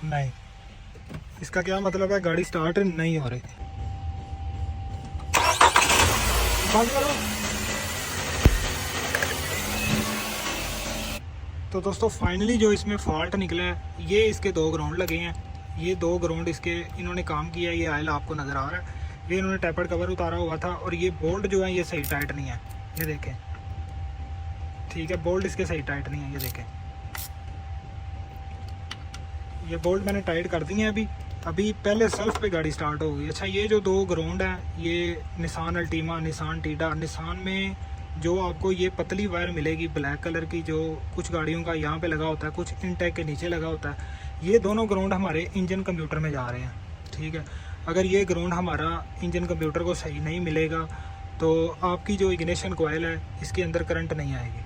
नहीं, इसका क्या मतलब है, गाड़ी स्टार्ट नहीं हो रही। बंद करो। तो दोस्तों फाइनली जो इसमें फॉल्ट निकला है, ये इसके 2 ग्राउंड लगे हैं। ये 2 ग्राउंड इसके इन्होंने काम किया है। ये आयल आपको नज़र आ रहा है, ये इन्होंने टेपर्ड कवर उतारा हुआ था और ये बोल्ट जो है ये सही टाइट नहीं है, ये देखें। ठीक है, बोल्ट इसके सही टाइट नहीं है, ये देखें। ये बोल्ट मैंने टाइट कर दिए हैं अभी पहले सेल्फ पे गाड़ी स्टार्ट हो गई। अच्छा, ये जो 2 ग्राउंड है, ये निसान अल्टीमा, निसान टीडा, निसान में जो आपको ये पतली वायर मिलेगी ब्लैक कलर की, जो कुछ गाड़ियों का यहाँ पे लगा होता है, कुछ इनटेक के नीचे लगा होता है। ये दोनों ग्राउंड हमारे इंजन कंप्यूटर में जा रहे हैं। ठीक है, अगर ये ग्राउंड हमारा इंजन कंप्यूटर को सही नहीं मिलेगा तो आपकी जो इग्निशन कॉइल है इसके अंदर करंट नहीं आएगी।